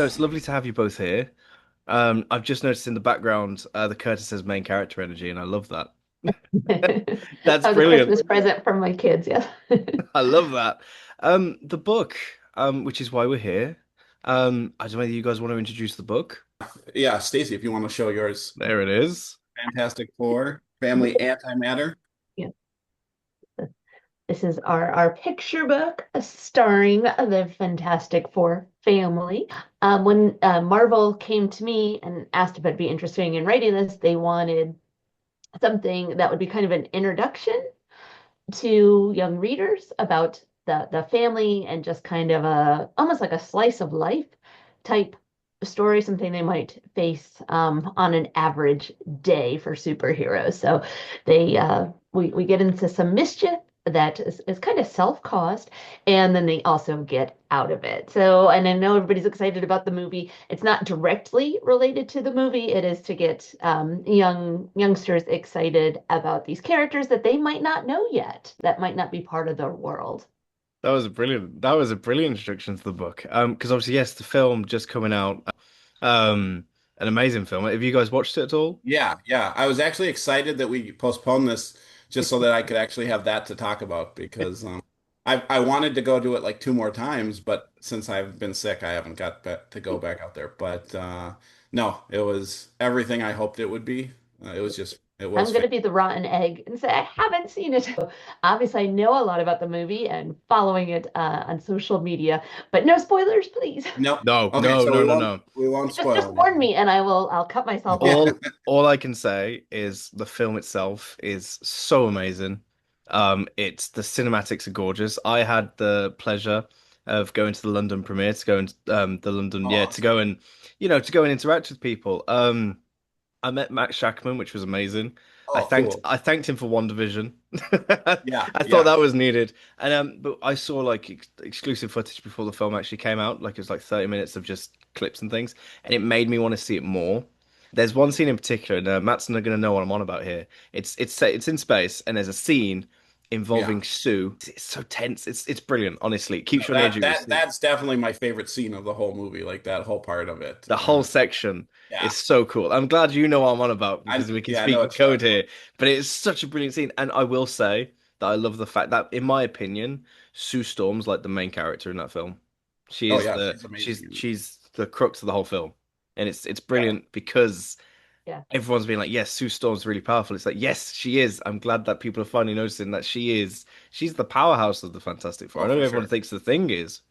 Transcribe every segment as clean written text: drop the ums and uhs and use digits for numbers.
So it's lovely to have you both here. I've just noticed in the background the Curtis says main character energy, and I love that. That That's was a brilliant. Christmas present from my kids, yes. I love that. The book, which is why we're here. I don't know whether you guys want to introduce the book. Yeah, Stacy, if you want to show yours. There it is. Fantastic Four, Family Antimatter. Yeah. This is our picture book starring the Fantastic Four family. When Marvel came to me and asked if I'd be interested in writing this, they wanted something that would be kind of an introduction to young readers about the family and just kind of a almost like a slice of life type story, something they might face on an average day for superheroes. So we get into some mischief that is kind of self-caused, and then they also get out of it. So, and I know everybody's excited about the movie. It's not directly related to the movie. It is to get youngsters excited about these characters that they might not know yet, that might not be part of their world. That was a brilliant introduction to the book. Because obviously, yes, the film just coming out. An amazing film. Have you guys watched it at all? Yeah, yeah. I was actually excited that we postponed this just so that I could actually have that to talk about because I wanted to go do it like two more times, but since I've been sick, I haven't got to go back out there. But no, it was everything I hoped it would be. It I'm was going to be the rotten egg and say I haven't seen it. Obviously, I know a lot about the movie and following it on social media, but no spoilers, please. Nope. No, Okay, no, so no, no, no. we won't Just spoil warn anything. me, and I'll cut myself off. Yeah. All I can say is the film itself is so amazing. It's the cinematics are gorgeous. I had the pleasure of going to the London premiere to go and the London, Oh, yeah, to awesome. go and to go and interact with people. I met Max Shackman, which was amazing. Oh, cool. I thanked him for WandaVision. Yeah, I thought yeah. that was needed. And but I saw like exclusive footage before the film actually came out. Like it was like 30 minutes of just clips and things, and it made me want to see it more. There's one scene in particular, and Matt's not going to know what I'm on about here. It's in space, and there's a scene Yeah. involving Sue. It's so tense. It's brilliant. Honestly, it keeps No, you on the edge of your seat. that's definitely my favorite scene of the whole movie, like that whole part of it. The whole section Yeah, is so cool. I'm glad you know what I'm on about because we can I know speak in what you're code talking about. here. But it's such a brilliant scene, and I will say that I love the fact that, in my opinion, Sue Storm's like the main character in that film. Oh yeah, she's amazing. She's the crux of the whole film, and it's Yeah, brilliant because Yeah. everyone's been like, yes, Sue Storm's really powerful. It's like, yes, she is. I'm glad that people are finally noticing that she's the powerhouse of the Fantastic Four. I oh know for everyone sure. thinks the thing is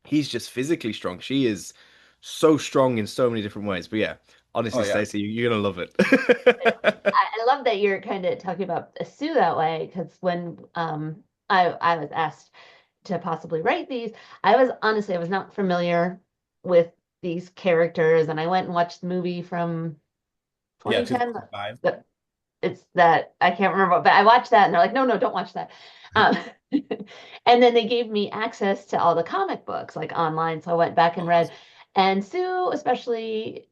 he's just physically strong. She is so strong in so many different ways. But yeah, Oh honestly, yeah. Stacey, you're gonna love it. I love that you're kind of talking about Sue that way because when I was asked to possibly write these, I was not familiar with these characters, and I went and watched the movie from Yeah, 2010. 2005. That it's that I can't remember, but I watched that and they're like, no, no, don't watch that. Um, and then they gave me access to all the comic books like online, so I went back and Oh, read. awesome. And Sue, especially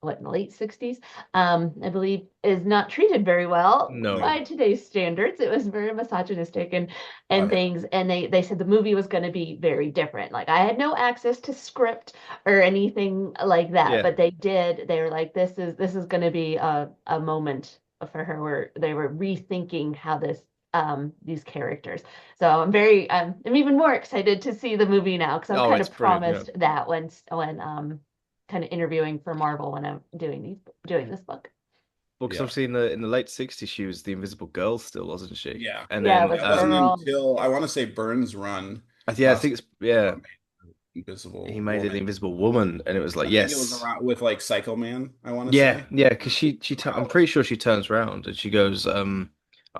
what in the late 60s, I believe, is not treated very well No. No. by today's standards. It was very misogynistic Oh and yeah. things. And they said the movie was going to be very different. Like I had no access to script or anything like that, Yeah. but they were like, this is going to be a moment for her where they were rethinking how these characters. So I'm even more excited to see the movie now because I was Oh, kind it's of brilliant. Yeah. promised that when kind of interviewing for Marvel when I'm doing this book. Well, because Yeah. obviously in the late '60s, she was the Invisible Girl still, wasn't she? Yeah. And Yeah, it then was Yeah, it wasn't Pearl. until I want to say Burns' run, yeah, I think it's yeah, Invisible he made it the Woman. Invisible Woman, and it was like I think it was yes, around with like Psycho Man, I want to yeah, say. yeah, because I'm Around. pretty sure she turns around and she goes, I'm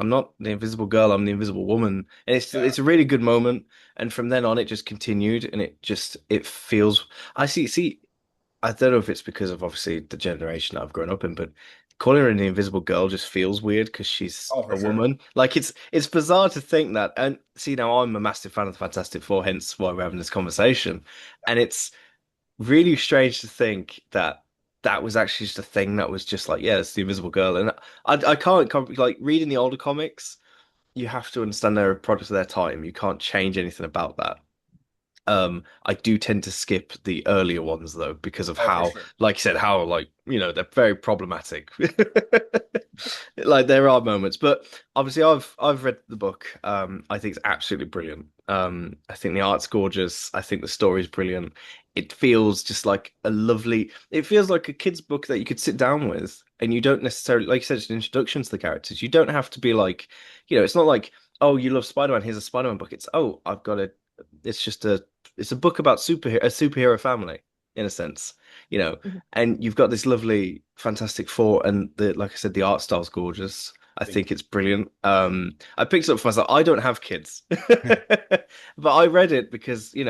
not the Invisible Girl, I'm the Invisible Woman, and Yeah. it's a really good moment. And from then on, it just continued, and it feels. I see. I don't know if it's because of obviously the generation that I've grown up in, but calling her the Invisible Girl just feels weird because she's Oh, a for sure. woman. Like it's bizarre to think that. And see, now I'm a massive fan of the Fantastic Four, hence why we're having this conversation. And it's really strange to think that that was actually just a thing that was just like, yeah, it's the Invisible Girl. And I can't like reading the older comics. You have to understand they're a product of their time. You can't change anything about that. I do tend to skip the earlier ones though because of Oh, for how, sure. like you said, how like they're very problematic. Like there are moments, but obviously I've read the book. I think it's absolutely brilliant. I think the art's gorgeous. I think the story's brilliant. It feels just like a lovely. It feels like a kid's book that you could sit down with, and you don't necessarily, like you said, it's an introduction to the characters. You don't have to be like, it's not like, oh, you love Spider-Man. Here's a Spider-Man book. It's I've got a. It's just a book about superhero family in a sense, you know. Mhm. And you've got this lovely Fantastic Four, and the like I said, the art style's gorgeous. I Thank think it's brilliant. I picked it up for myself. I don't have kids, you. but I read it because you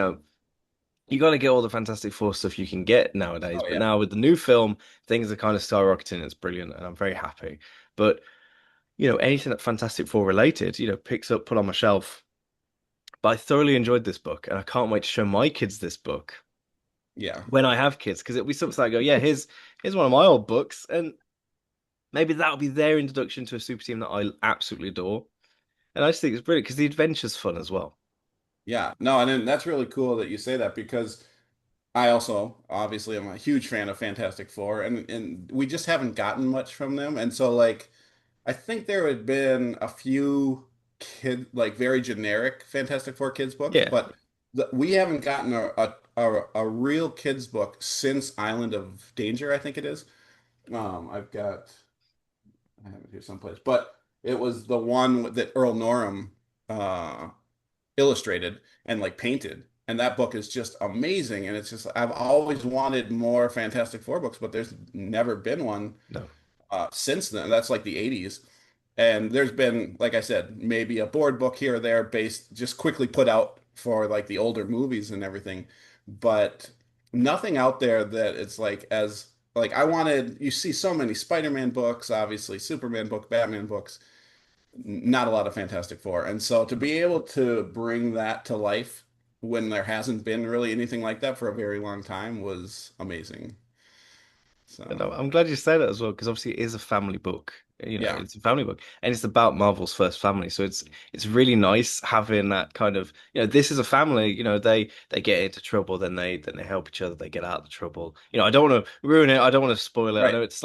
got to get all the Fantastic Four stuff you can get nowadays. Oh But yeah. now with the new film, things are kind of skyrocketing. It's brilliant, and I'm very happy. But anything that Fantastic Four related, picks up, put on my shelf. But I thoroughly enjoyed this book, and I can't wait to show my kids this book Yeah. when I have kids, because it'll be something like, go, yeah, here's one of my old books, and maybe that'll be their introduction to a super team that I absolutely adore. And I just think it's brilliant because the adventure's fun as well. Yeah. No, and then that's really cool that you say that because I also obviously am a huge fan of Fantastic Four and we just haven't gotten much from them. And so like I think there had been a few kid like very generic Fantastic Four kids books, Yeah. but we haven't gotten a real kids book since Island of Danger, I think it is. I've got I have it here someplace, but it was the one that Earl Norham uh illustrated and like painted. And that book is just amazing. And it's just, I've always wanted more Fantastic Four books, but there's never been one No. since then. That's like the 80s. And there's been, like I said, maybe a board book here or there based just quickly put out for like the older movies and everything. But nothing out there that it's like as like I wanted, you see so many Spider-Man books, obviously, Superman book, Batman books, not a lot of Fantastic Four. And so to be able to bring that to life when there hasn't been really anything like that for a very long time was amazing. And So, I'm glad you say that as well, because obviously it is a family book. yeah. It's a family book, and it's about Marvel's first family. So it's really nice having that kind of, this is a family. They get into trouble, then they help each other. They get out of the trouble. I don't want to ruin it. I don't want to spoil it. Right. I know it's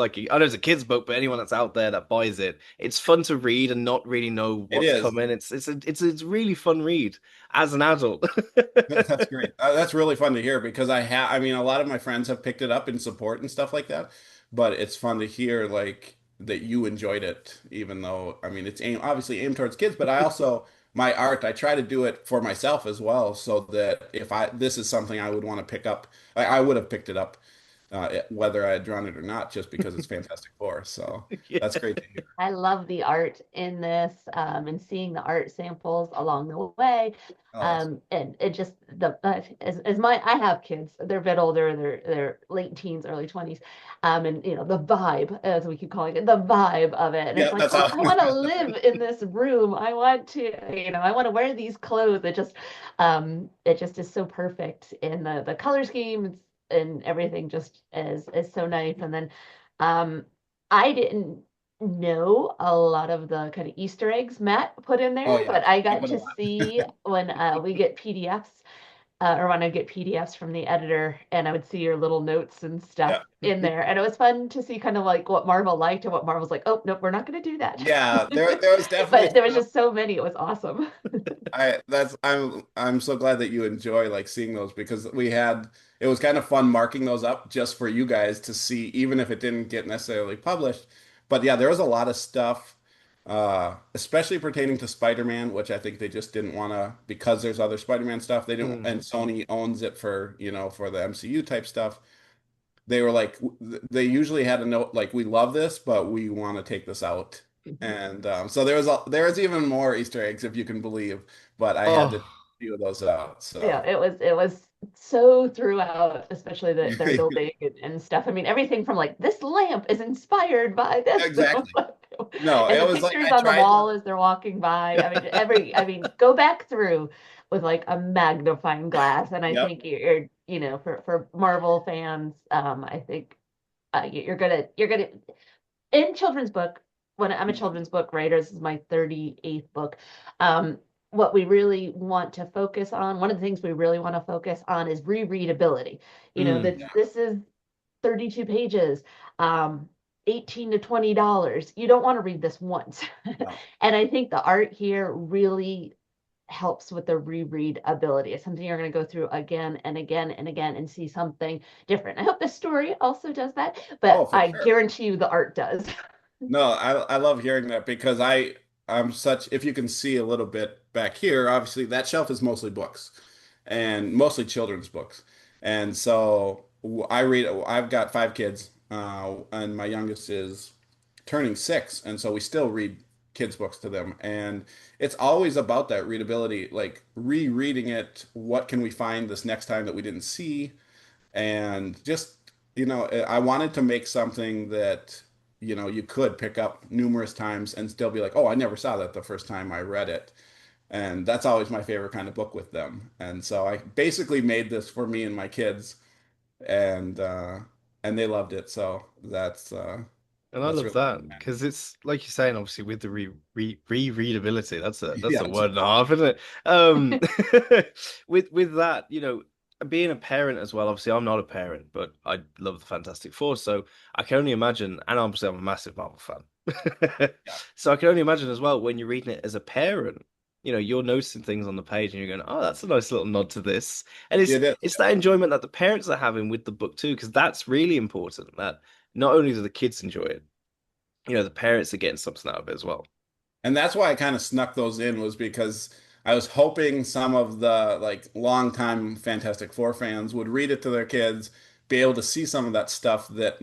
a kid's book, but anyone that's out there that buys it, it's fun to read and not really know It what's is. coming. It's a really fun read as an adult. That's great. That's really fun to hear because I mean, a lot of my friends have picked it up in support and stuff like that, but it's fun to hear like that you enjoyed it, even though, I mean, it's obviously aimed towards kids, but I also, my art, I try to do it for myself as well, so that if this is something I would want to pick up, I would have picked it up, whether I had drawn it or not, just because it's Fantastic Four. So Yeah. that's great to hear. I love the art in this, and seeing the art samples along the way. Oh, that's And it just as my I have kids, they're a bit older, they're late teens, early 20s. And the vibe, as we keep calling it, the vibe of it. And it's yeah, like, that's oh, how. I want to live in this room. I want to, I want to wear these clothes. It just is so perfect in the color scheme and everything just is so nice. And then um I didn't know a lot of the kind of Easter eggs Matt put in Oh there, yeah, but I you got put a to lot. see when we get PDFs, or when I get PDFs from the editor, and I would see your little notes and stuff Yeah. in there. And it was fun to see kind of like what Marvel liked and what Marvel's like, oh, nope, we're not going to do that. Yeah, there was definitely But there was stuff. just so many. It was awesome. I'm so glad that you enjoy like seeing those because it was kind of fun marking those up just for you guys to see, even if it didn't get necessarily published. But yeah, there was a lot of stuff, especially pertaining to Spider-Man, which I think they just didn't want to because there's other Spider-Man stuff. They didn't, Mm. and Sony owns it for, for the MCU type stuff. They were like, they usually had a note like, we love this, but we want to take this out. And so there was even more Easter eggs, if you can believe, but I had to Oh. few of those out. Yeah, So it was so throughout, especially their building and stuff. I mean, everything from like this lamp is inspired by this, exactly. No, and it the was like pictures I on the tried to. wall as they're walking by. I mean, go back through with like a magnifying glass, and I Yep. think for Marvel fans, I think you're gonna in children's book. When I'm a children's book writer, this is my 38th book. Um, what we really want to focus on, one of the things we really want to focus on is rereadability. You know, Mm. that this is 32 pages, um, 18 to $20. You don't want to read this once. No. And I think the art here really helps with the reread ability. It's something you're going to go through again and again and again and see something different. I hope the story also does that, Oh, but for I sure. guarantee you the art does. No, I love hearing that because I'm such, if you can see a little bit back here, obviously that shelf is mostly books and mostly children's books. And so I read, I've got 5 kids, and my youngest is turning 6, and so we still read kids' books to them. And it's always about that readability, like rereading it. What can we find this next time that we didn't see? And just, I wanted to make something that, you could pick up numerous times and still be like, oh, I never saw that the first time I read it. And that's always my favorite kind of book with them. And so I basically made this for me and my kids, and and they loved it. So And I that's love really what that matters. because it's like you're saying, obviously with the rereadability, that's Yeah, a I'm word sorry. and a half, isn't it? With that, being a parent as well. Obviously, I'm not a parent, but I love the Fantastic Four, so I can only imagine. And obviously, I'm a massive Marvel fan, Yeah, so I can only imagine as well when you're reading it as a parent. You're noticing things on the page, and you're going, "Oh, that's a nice little nod to this." And it's it is. it's that enjoyment that the parents are having with the book too, because that's really important. That not only do the kids enjoy it, the parents are getting something out of it as well. And that's why I kind of snuck those in, was because I was hoping some of the like longtime Fantastic Four fans would read it to their kids, be able to see some of that stuff that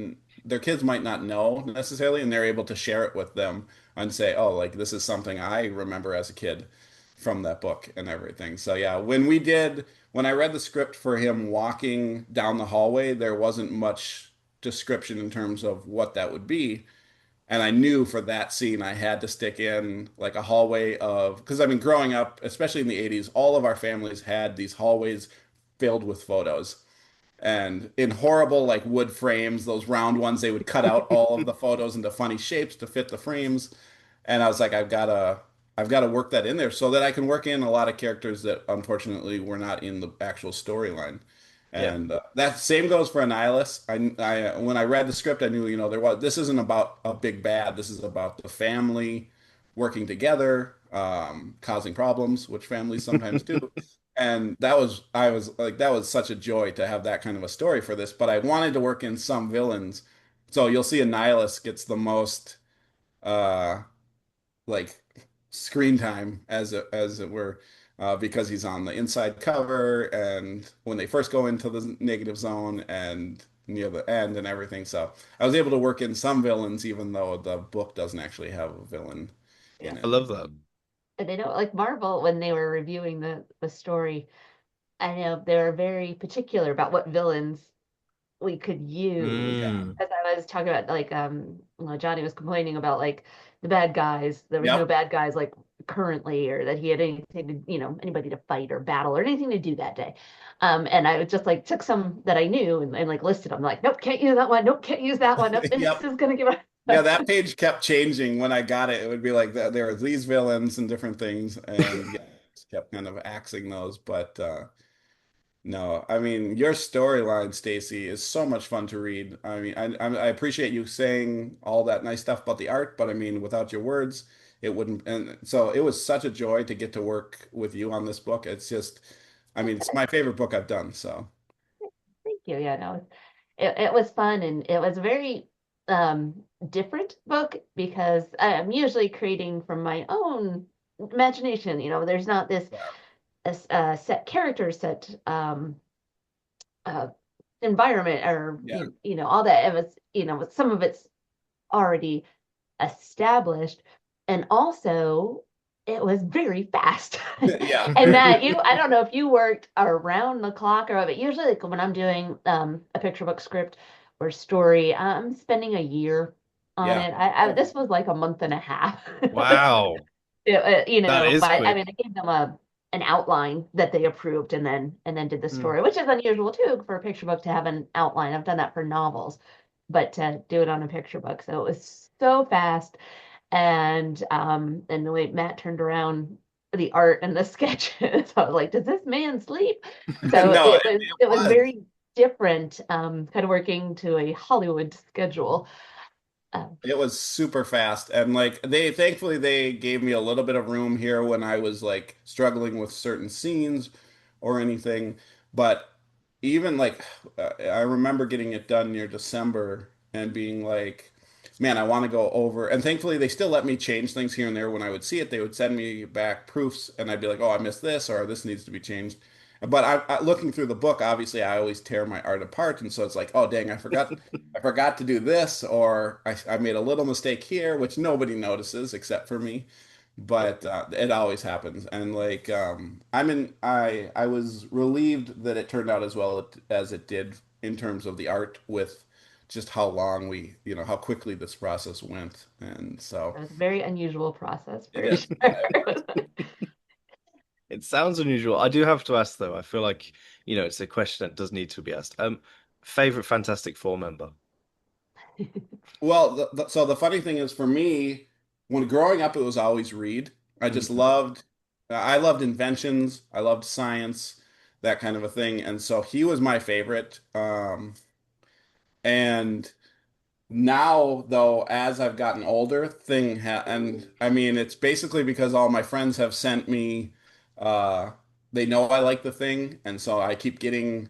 their kids might not know necessarily, and they're able to share it with them and say, "Oh, like this is something I remember as a kid from that book and everything." So yeah, when I read the script for him walking down the hallway, there wasn't much description in terms of what that would be. And I knew for that scene I had to stick in like a hallway of, because I mean, growing up, especially in the 80s, all of our families had these hallways filled with photos. And in horrible like wood frames, those round ones, they would cut out all of the photos into funny shapes to fit the frames. And I was like, I've got to work that in there so that I can work in a lot of characters that unfortunately were not in the actual storyline. Yeah. And that same goes for Annihilus. When I read the script, I knew, this isn't about a big bad. This is about the family working together, causing problems, which families sometimes do. And I was like, that was such a joy to have that kind of a story for this. But I wanted to work in some villains. So you'll see Annihilus gets the most uh, like screen time as it were, because he's on the inside cover and when they first go into the negative zone and near the end and everything. So I was able to work in some villains even though the book doesn't actually have a villain Yeah. in I it. love that. And they don't like Marvel when they were reviewing the story. I know they were very particular about what villains we could use. Yeah. Mm. As I was talking about, like, Johnny was complaining about like the bad guys. There was no Yep. bad guys like currently, or that he had anything to, anybody to fight or battle or anything to do that day. And I just like took some that I knew and like listed them. Like, nope, can't use that one. Nope, can't use that one. Nope, this Yep. is gonna give Yeah, us. that page kept changing when I got it. It would be like that there are these villains and different things, and yeah, just kept kind of axing those. But no, I mean your storyline, Stacy, is so much fun to read. I mean, I appreciate you saying all that nice stuff about the art, but I mean, without your words, it wouldn't. And so it was such a joy to get to work with you on this book. It's just, I mean, it's my favorite book I've done. So Thank you. Yeah, no, it was fun, and it was a very um different book because I'm usually creating from my own imagination. There's not this yeah, set character, set uh environment, or yeah, all that. It was, some of it's already established, and also it was very fast. yeah, And that, I don't know if you worked around the clock or, but usually like when I'm doing a picture book script or story, I'm spending a year on yeah. it. Oh, This was like a month and a half. Wow. That is But I quick. mean, I gave them an outline that they approved, and then did the Mm. story, which is unusual too for a picture book to have an outline. I've done that for novels, but to do it on a picture book, so it was so fast. And the way Matt turned around the art and the sketches. I was like, does this man sleep? So No, it it was was. very different, kind of working to a Hollywood schedule. Um, It was super fast. And like they thankfully they gave me a little bit of room here when I was like struggling with certain scenes or anything. But even like I remember getting it done near December and being like, man, I want to go over. And thankfully they still let me change things here and there when I would see it. They would send me back proofs and I'd be like, oh, I missed this or this needs to be changed. But looking through the book, obviously I always tear my art apart. And so it's like, oh, dang, I forgot to do this, or I made a little mistake here, which nobody notices except for me. But it always happens. And like, I was relieved that it turned out as well as it did in terms of the art with just how long how quickly this process went. And so it was a very unusual process it for is. Yeah, it was. sure. It sounds unusual. I do have to ask though. I feel like, it's a question that does need to be asked. Favorite Fantastic Four member? Well, so the funny thing is for me, when growing up, it was always Reed. Mhm. I loved inventions. I loved science, that kind of a thing. And so he was my favorite. And now, though, as I've gotten older, and I mean, it's basically because all my friends have sent me, they know I like the thing. And so I keep getting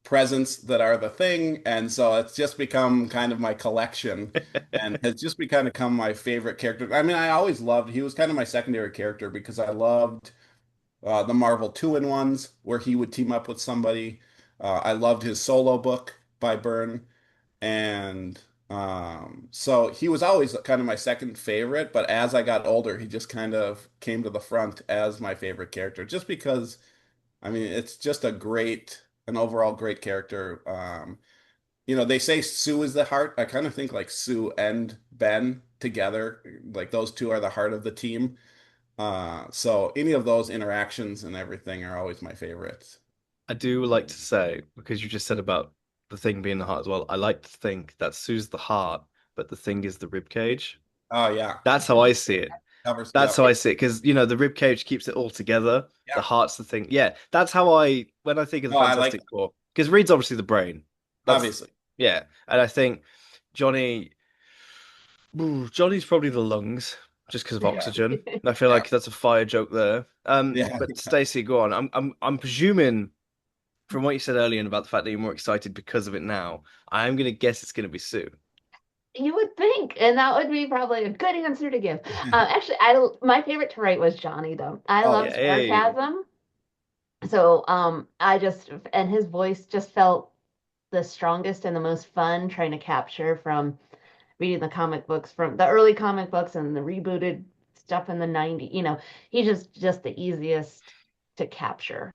presents that are the thing. And so it's just become kind of my collection and has just become my favorite character. I mean, I always loved, he was kind of my secondary character because I loved the Marvel two-in-ones where he would team up with somebody. I loved his solo book by Byrne. And so he was always kind of my second favorite. But as I got older, he just kind of came to the front as my favorite character just because. I mean, it's just an overall great character. They say Sue is the heart. I kind of think like Sue and Ben together, like those two are the heart of the team. So any of those interactions and everything are always my favorites. I do like to say, because you just said about the thing being the heart as well, I like to think that Sue's the heart, but the thing is the rib cage. Oh yeah, That's how I see it. covers. That's Yep. how I see it. Because, the rib cage keeps it all together. The Yeah. heart's the thing. Yeah, that's when I think of the No, I like Fantastic Four, because Reed's obviously the brain. That's, obviously. yeah. And I think Johnny, Johnny's probably the lungs, just because of Yeah. oxygen. I feel Yeah. like that's a fire joke there. Yeah. But Stacy, go on. I'm presuming from what you said earlier and about the fact that you're more excited because of it now, I'm gonna guess it's gonna be Sue. You would think, and that would be probably a good answer to give. Actually, my favorite to write was Johnny, though. I Oh love yeah. Hey, sarcasm. So, and his voice just felt the strongest and the most fun trying to capture from reading the comic books, from the early comic books and the rebooted stuff in the 90s. He's just the easiest to capture.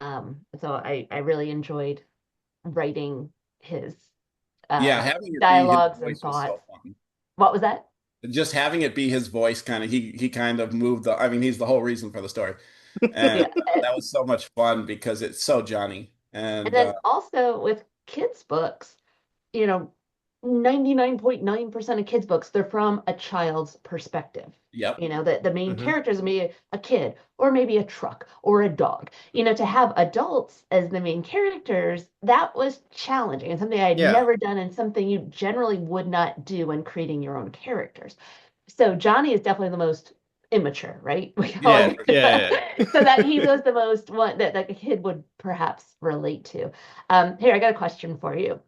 So I really enjoyed writing his Yeah, uh, having it be his dialogues and voice was so thoughts. fun. What was that? Just having it be his voice kind of he kind of moved the I mean he's the whole reason for the story. And Yeah. that was so much fun because it's so Johnny. And And then also with kids' books, you know, 99.9% of kids' books, they're from a child's perspective. yep. The main hmm characters may be a kid or maybe a truck or a dog. To have adults as the main characters, that was challenging and something I had Yeah, never done and something you generally would not do when creating your own characters. So Johnny is definitely the most immature, right? We all yeah, agree. yeah, So yeah. that he was the most one that a kid would perhaps relate to. Here, I got a question for you.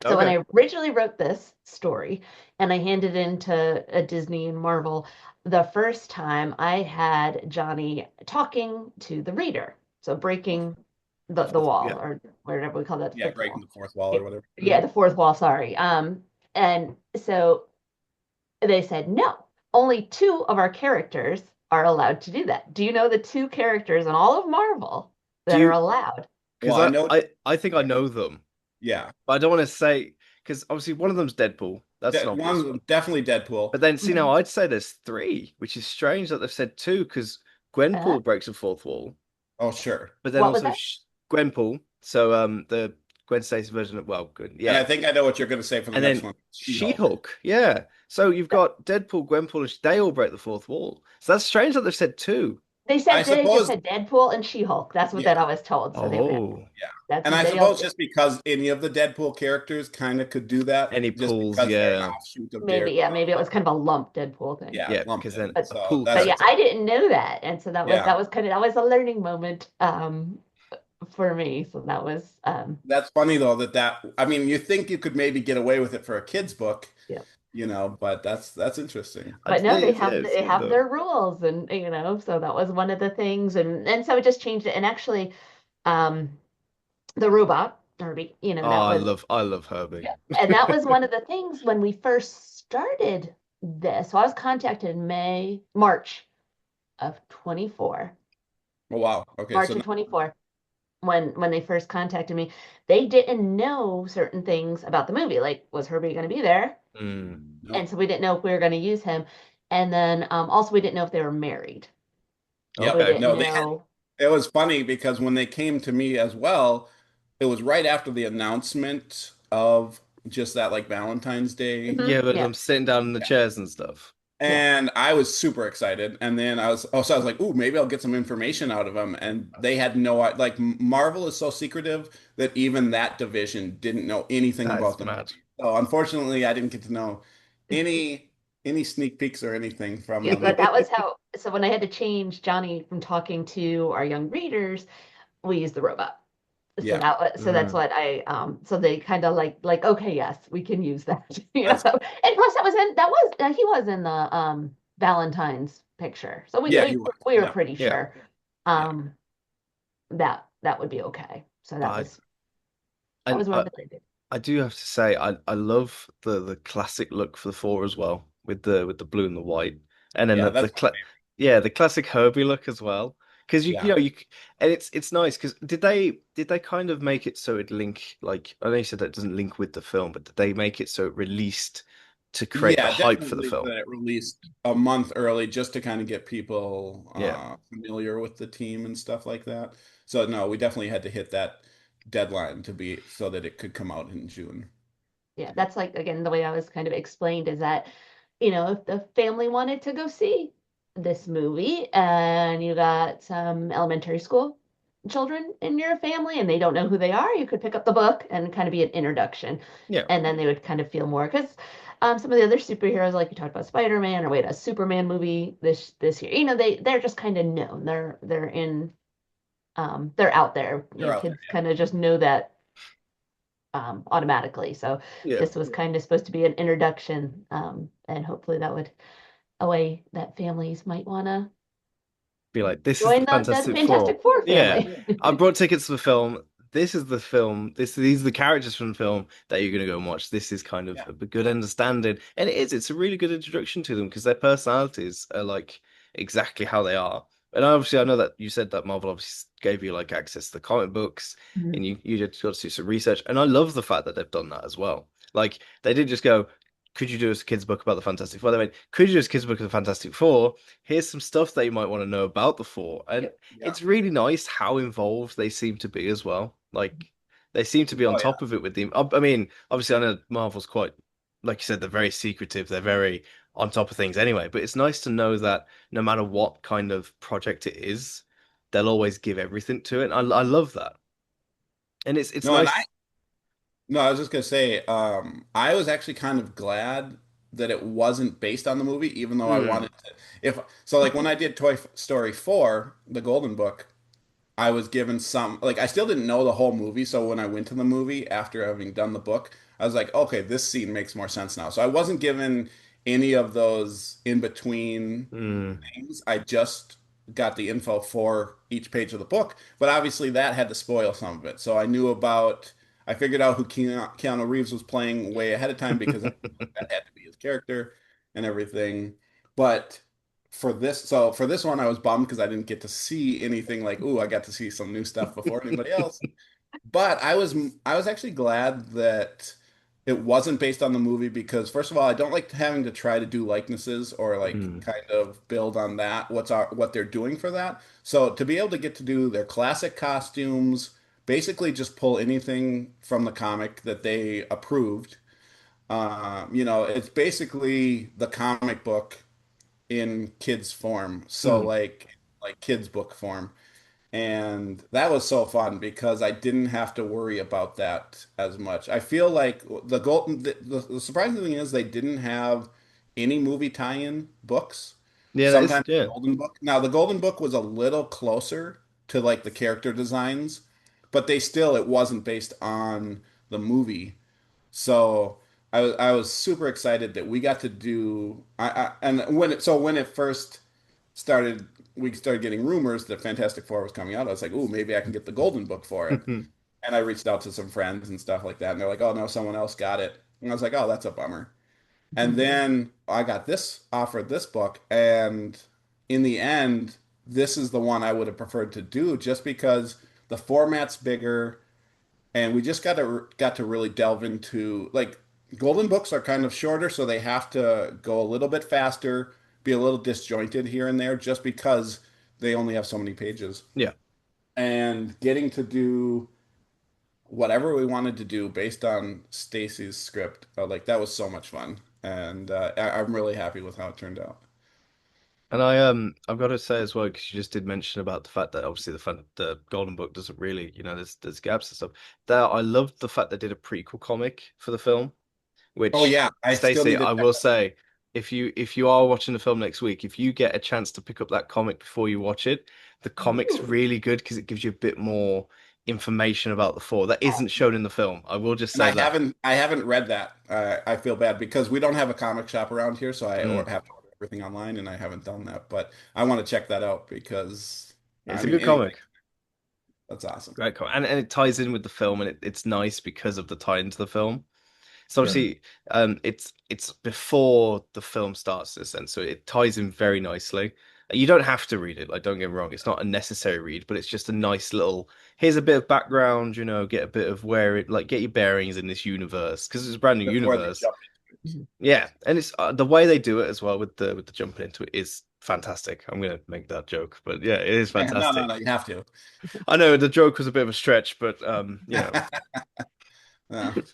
So when Okay. I originally wrote this story and I handed it into a Disney and Marvel, the first time I had Johnny talking to the reader. So breaking The the fourth, wall yeah. or whatever we call that, Yeah, fifth breaking wall. the fourth wall or whatever. Yeah, the fourth wall, sorry. And so they said no. Only two of our characters are allowed to do that. Do you know the two characters in all of Marvel Do that are you? allowed? Well, Because I know I think I know them, yeah. but I don't want to say because obviously one of them's Deadpool. That's an obvious one. One definitely Deadpool. But then see now Mhm. I'd say there's three, which is strange that they've said two because Uh, Gwenpool breaks the fourth wall, Oh, sure. but then what was also that? Sh Gwenpool. So the Gwen Stacy version of well, good, And I yeah. think I know what you're going to say for the And next then one. She-Hulk. She-Hulk, yeah. So you've got Deadpool, Gwenpool, and they all break the fourth wall. So that's strange that they've said two. I they just suppose, said Deadpool and She-Hulk. That's what that yeah, I was told. So they would Oh, yeah. that's And I anybody else. suppose just because any of the Deadpool characters kind of could do that, any just pools, because they're an yeah. offshoot of Maybe, Dare, yeah, maybe it was kind of a lump Deadpool thing. yeah, Yeah, lumped because then in. But a So pool but that's yeah, character. I didn't know that. And so yeah. that was a learning moment for me. So that was That's funny though I mean you think you could maybe get away with it for a kid's book, yeah. but that's interesting. But no, Yeah, it's they good have though. their rules, and so that was one of the things, and so it just changed it. And actually, um, the robot, Herbie, Oh, that was, I love Herbie. yeah, and that was one of the things when we first started this. So I was contacted in March of 24, Oh wow. Okay, March so of 24, when they first contacted me. They didn't know certain things about the movie, like was Herbie going to be there? Mm. no. And so we didn't know if we were going to use him. And then also we didn't know if they were married. So we Yep. Okay. didn't No, know. it was funny because when they came to me as well, it was right after the announcement of just that like Valentine's Day. Mhm. Yeah, but Yeah, I'm sitting down in the chairs and stuff. yeah. And I was super excited. And then I was like, ooh, maybe I'll get some information out of them. And they had like Marvel is so secretive that even that division didn't know anything That about is the mad. movie. So unfortunately, I didn't get to know any any sneak peeks or anything from Yeah, them. but that was how. So when I had to change Johnny from talking to our young readers, we used the robot. So Yeah, that's Mm. what I so they kind of okay, yes, we can use that. that's And plus he was in the Valentine's picture. So yeah, he was. we were Yeah, pretty Yeah, sure yeah. um that would be okay. So but that and was one of the things. I do have to say I love the classic look for the four as well with the blue and the white, and then Yeah, the that's my favorite. yeah, the classic Herbie look as well. Because you Yeah. know and it's nice because did they kind of make it so it link, like I know you said that doesn't link with the film, but did they make it so it released to create the Yeah, hype for the definitely film? that it released a month early just to kind of get people Yeah. familiar with the team and stuff like that. So no, we definitely had to hit that deadline to be so that it could come out in June. Yeah, that's like again the way I was kind of explained is that, if the family wanted to go see this movie and you got some elementary school children in your family and they don't know who they are, you could pick up the book and kind of be an introduction. Yeah. And then they would kind of feel more because some of the other superheroes, like you talked about Spider-Man or we had a Superman movie this year, they're just kind of known. They're out there. They're out there. Kids kind of just know that automatically. So Yeah. this was kind of supposed to be an introduction, and hopefully that would a way that families might want to Be like, this is the join the Fantastic Four. Fantastic Four Yeah. family. I brought tickets to the film. This is the film. These are the characters from the film that you're gonna go and watch. This is kind of Yeah. a good understanding. And it is, it's a really good introduction to them because their personalities are like exactly how they are. And obviously I know that you said that Marvel obviously gave you like access to the comic books Mhm. and you just got to do some research. And I love the fact that they've done that as well. Like they didn't just go, could you do us a kid's book about the Fantastic Four? They went, could you do us a kid's book of the Fantastic Four? Here's some stuff that you might want to know about the four. And Yeah. it's really nice how involved they seem to be as well. Like they seem to be on Oh yeah. top of it with the. I mean, obviously, I know Marvel's quite, like you said, they're very secretive. They're very on top of things anyway. But it's nice to know that no matter what kind of project it is, they'll always give everything to it. And I love that. And it's No, and nice. I was just gonna say, I was actually kind of glad that it wasn't based on the movie, even though I Mm, wanted to. If so, like when I did Toy Story 4, the Golden Book, I was given some, like, I still didn't know the whole movie. So when I went to the movie after having done the book, I was like, okay, this scene makes more sense now. So I wasn't given any of those in between mm. things. I just got the info for each page of the book. But obviously that had to spoil some of it. So I figured out who Keanu Reeves was playing way ahead of time because that had to be his character and everything. But for this one, I was bummed because I didn't get to see anything like, ooh, I got to see some new stuff before anybody else. But I was actually glad that it wasn't based on the movie because first of all, I don't like having to try to do likenesses or like Mm. kind of build on that what they're doing for that. So to be able to get to do their classic costumes, basically just pull anything from the comic that they approved. It's basically the comic book in kids form. So Mm. like like kids book form. And that was so fun because I didn't have to worry about that as much. I feel like the surprising thing is they didn't have any movie tie-in books. Yeah, that is Sometimes the yeah. Golden Book. Now the Golden Book was a little closer to like the character designs, but it wasn't based on the movie. So I was super excited that we got to do and when it first started we started getting rumors that Fantastic Four was coming out. I was like, "Ooh, maybe I can get the Golden Book for it." And I reached out to some friends and stuff like that, and they're like, "Oh no, someone else got it." And I was like, "Oh, that's a bummer." And then I got offered this book, and in the end, this is the one I would have preferred to do just because the format's bigger and we just got to really delve into like golden books are kind of shorter, so they have to go a little bit faster, be a little disjointed here and there, just because they only have so many pages. Yeah. And getting to do whatever we wanted to do based on Stacy's script, like that was so much fun, and I'm really happy with how it turned out. And I've got to say as well, because you just did mention about the fact that obviously the Golden Book doesn't really, there's gaps and stuff. That I loved the fact they did a prequel comic for the film, Oh which yeah, I still Stacey, need to I check will that. say, if you are watching the film next week, if you get a chance to pick up that comic before you watch it, the comic's Ooh. really good because it gives you a bit more information about the four that isn't shown in the film. I will just And say that. I haven't read that. I feel bad because we don't have a comic shop around here, so Mm. have to order everything online, and I haven't done that. But I want to check that out because, I It's a mean, good anyway, comic. that's awesome. Great comic. And it ties in with the film and it's nice because of the tie into the film. So Sure. obviously, it's before the film starts in a sense, so it ties in very nicely. You don't have to read it, like don't get me wrong, it's not a necessary read, but it's just a nice little here's a bit of background, get a bit of where it like get your bearings in this universe because it's a brand new Before they universe. jump into it. Yeah, and it's the way they do it as well with the jumping into it is fantastic. I'm gonna make that joke, but yeah, it is No, no, fantastic. no, you have to. I know the joke was a bit of a stretch, but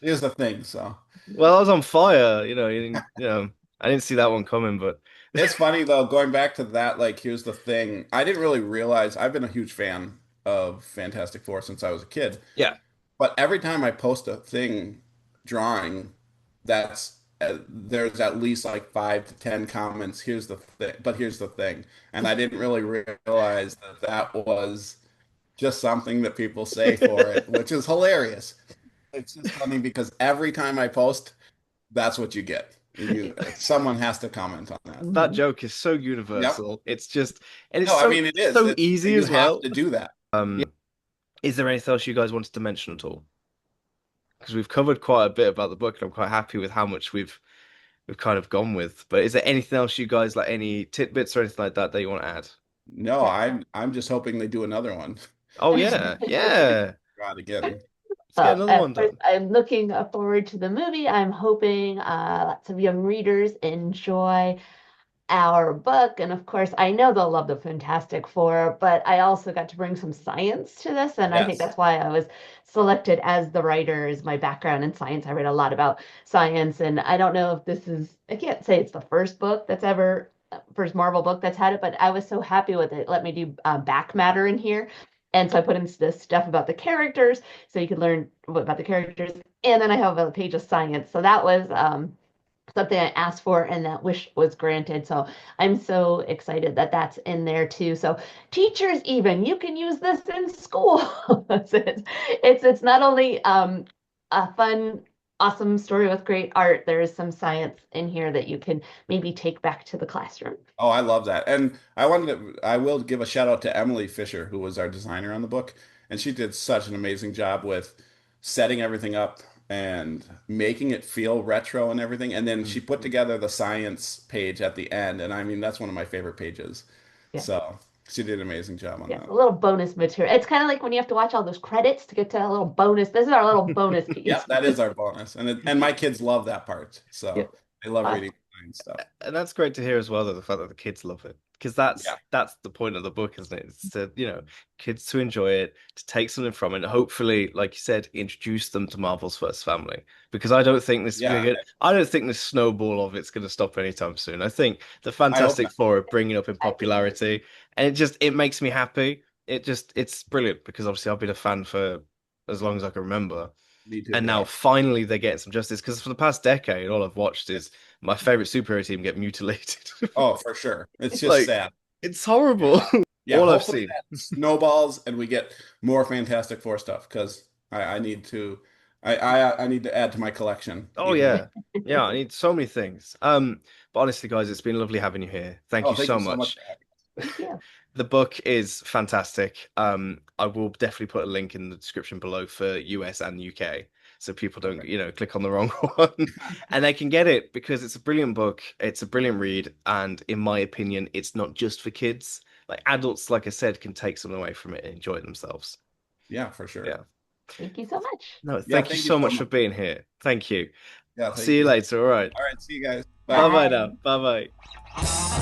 Here's the thing. So well, I was on fire, I didn't see that one coming, but it's funny though, going back to that, like, here's the thing. I didn't really realize I've been a huge fan of Fantastic Four since I was a kid. yeah. But every time I post a thing drawing, there's at least like 5 to 10 comments. Here's the thing, but here's the thing, and I didn't really realize that that was just something that people say for it, which is hilarious. It's just funny because every time I post, that's what you get. Someone has to comment on that. That Mhm. joke is so Yep. universal. It's just, and it's No, I mean it is. so easy You as have well. to do that. Is there anything else you guys wanted to mention at all? Because we've covered quite a bit about the book, and I'm quite happy with how much we've kind of gone with. But is there anything else you guys like, any tidbits or anything like that that you want to add? No, I'm just hoping they do another one. Oh yeah, yeah. God, again. Let's get another one At first, done. I'm looking forward to the movie. I'm hoping lots of young readers enjoy our book. And of course, I know they'll love the Fantastic Four, but I also got to bring some science to this. And I think Yes. that's why I was selected as the writer, is my background in science. I read a lot about science. And I don't know if this is, I can't say it's the first book that's ever, first Marvel book that's had it, but I was so happy with it. Let me do back matter in here. And so I put in this stuff about the characters so you could learn about the characters. And then I have a page of science. So that was something I asked for, and that wish was granted. So I'm so excited that that's in there too. So teachers, even you can use this in school. It's not only a fun, awesome story with great art. There is some science in here that you can maybe take back to the classroom. Oh, I love that. And I will give a shout out to Emily Fisher, who was our designer on the book. And she did such an amazing job with setting everything up and making it feel retro and everything. And then she put Mhm. together the science page at the end. And I mean, that's one of my favorite pages. Yeah. So she did an amazing job on Yes, that. a little bonus material. It's kind of like when you have to watch all those credits to get to a little bonus. This is our little bonus piece. Yep, that is our bonus. And my kids love that part. Yeah. So they love Uh, reading science stuff. And that's great to hear as well, though, the fact that the kids love it. Because Yeah. that's the point of the book, isn't it? It's to, kids to enjoy it, to take something from it, and hopefully, like you said, introduce them to Marvel's first family. Because Yeah. I don't think this snowball of it's going to stop anytime soon. I think the I hope Fantastic not. Four are bringing up in popularity, and it makes me happy. It's brilliant because obviously I've been a fan for as long as I can remember, Me too. and now Yeah. finally they're getting some justice. Because for the past decade, all I've watched is my favorite superhero team get mutilated. Oh, for sure. It's just Like sad. it's Yeah. horrible. Yeah. All I've Hopefully seen. that snowballs and we get more Fantastic Four stuff because I need to I need to add to my collection Oh even more. yeah, yeah. I need so many things. But honestly, guys, it's been lovely having you here. Thank Oh, you thank so you so much much. for having Thank you. The book is fantastic. I will definitely put a link in the description below for US and UK, so people don't, Perfect. click on the wrong one, and they can get it because it's a brilliant book. It's a brilliant read, and in my opinion, it's not just for kids. Like adults, like I said, can take something away from it and enjoy it themselves. Yeah, for sure. Yeah. Thank you so much. No, Yeah, thank you thank you so so much for much. being here. Thank you. Yeah, I'll thank see you you. later. All right. All right, see you guys. Bye Bye. bye now. Bye. Bye bye.